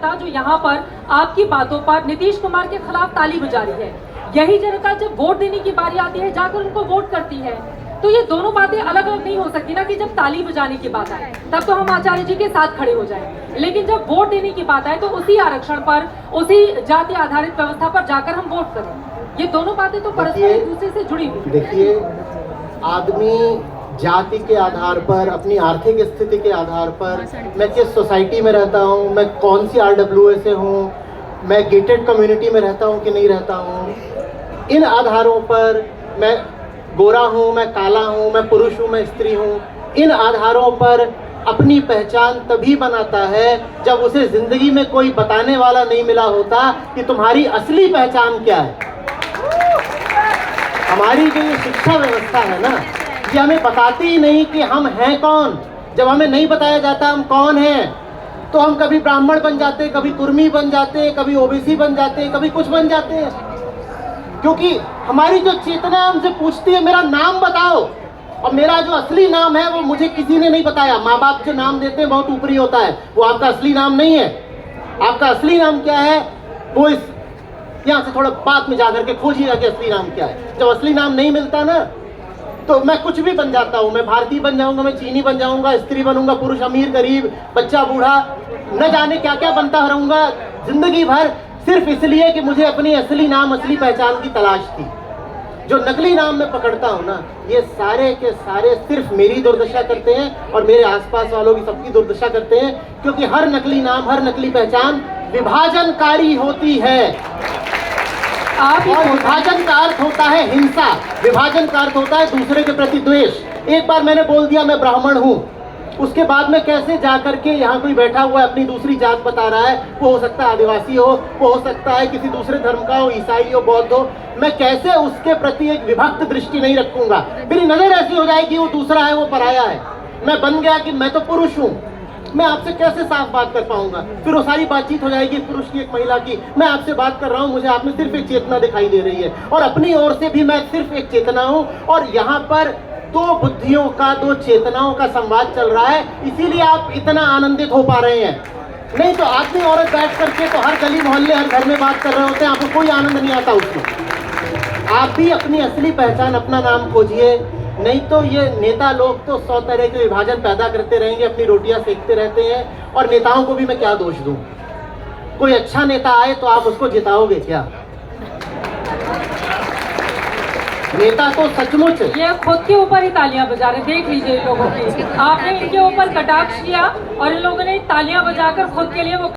जनता जो यहाँ पर आपकी बातों पर नीतीश कुमार के खिलाफ ताली बजा रही है, यही जनता जब वोट देने की बारी आती है जाकर उनको वोट करती है। तो ये दोनों बातें अलग अलग नहीं हो सकती ना, कि जब ताली बजाने की बात आए तब तो हम आचार्य जी के साथ खड़े हो जाएं, लेकिन जब वोट देने की बात आए तो उसी आरक्षण पर, उसी जाति आधारित व्यवस्था पर जाकर हम वोट करें। ये दोनों बातें तो परस्पर एक दूसरे से जुड़ी हुई। देखिए, आदमी जाति के आधार पर, अपनी आर्थिक स्थिति के आधार पर, मैं किस सोसाइटी में रहता हूँ, मैं कौन सी RWA से हूँ, मैं गेटेड कम्युनिटी में रहता हूँ कि नहीं रहता हूँ, इन आधारों पर, मैं गोरा हूँ, मैं काला हूँ, मैं पुरुष हूँ, मैं स्त्री हूँ, इन आधारों पर अपनी पहचान तभी बनाता है जब उसे जिंदगी में कोई बताने वाला नहीं मिला होता कि तुम्हारी असली पहचान क्या है। हमारी जो ये शिक्षा व्यवस्था है ना, ये हमें बताती ही नहीं कि हम हैं कौन। जब हमें नहीं बताया जाता हम कौन हैं, तो हम कभी ब्राह्मण बन जाते, कभी कुर्मी बन जाते, कभी OBC बन जाते, कभी कुछ बन जाते हैं, क्योंकि हमारी जो चेतना हमसे पूछती है मेरा नाम बताओ, और मेरा जो असली नाम है वो मुझे किसी ने नहीं बताया। माँ बाप जो नाम देते हैं बहुत ऊपरी होता है, वो आपका असली नाम नहीं है। आपका असली नाम क्या है वो इस यहाँ से थोड़ा बाद में जाकर के खोजिएगा कि असली नाम क्या है। जब असली नाम नहीं मिलता ना, तो मैं कुछ भी बन जाता हूँ। मैं भारतीय बन जाऊंगा, मैं चीनी बन जाऊंगा, स्त्री बनूंगा, पुरुष, अमीर, गरीब, बच्चा, बूढ़ा, न जाने क्या क्या बनता रहूंगा जिंदगी भर, सिर्फ इसलिए कि मुझे अपनी असली नाम, असली पहचान की तलाश थी। जो नकली नाम मैं पकड़ता हूँ ना, ये सारे के सारे सिर्फ मेरी दुर्दशा करते हैं और मेरे आसपास वालों की सबकी दुर्दशा करते हैं, क्योंकि हर नकली नाम, हर नकली पहचान विभाजनकारी होती है। और विभाजन का अर्थ होता है हिंसा, विभाजन का अर्थ होता है दूसरे के प्रति द्वेष। एक बार मैंने बोल दिया मैं ब्राह्मण हूँ, उसके बाद में कैसे जाकर के यहाँ कोई बैठा हुआ है अपनी दूसरी जात बता रहा है, वो हो सकता है आदिवासी हो, वो हो सकता है किसी दूसरे धर्म का हो, ईसाई हो, बौद्ध हो, मैं कैसे उसके प्रति एक विभक्त दृष्टि नहीं रखूंगा। मेरी नजर ऐसी हो जाएगी वो दूसरा है, वो पराया है। मैं बन गया कि मैं तो पुरुष हूँ, मैं आपसे कैसे साफ बात कर पाऊंगा। फिर वो सारी बातचीत हो जाएगी एक पुरुष की, एक महिला की। मैं आपसे बात कर रहा हूँ, मुझे आप में सिर्फ एक चेतना दिखाई दे रही है, और अपनी ओर से भी मैं सिर्फ एक चेतना हूँ, और यहाँ पर दो बुद्धियों का, दो चेतनाओं का संवाद चल रहा है, इसीलिए आप इतना आनंदित हो पा रहे हैं। नहीं तो आदमी औरत बैठ करके तो हर गली मोहल्ले, हर घर में बात कर रहे होते हैं, आपको कोई आनंद नहीं आता उसमें। आप भी अपनी असली पहचान, अपना नाम खोजिए, नहीं तो ये नेता लोग तो 100 तरह के विभाजन पैदा करते रहेंगे, अपनी रोटियां सेकते रहते हैं। और नेताओं को भी मैं क्या दोष दूं? कोई अच्छा नेता आए तो आप उसको जिताओगे क्या? नेता तो सचमुच ये खुद के ऊपर ही तालियां बजा रहे, देख लीजिए लोगों की। आपने इनके ऊपर कटाक्ष किया और इन लोगों ने तालियां बजाकर खुद के लिए वो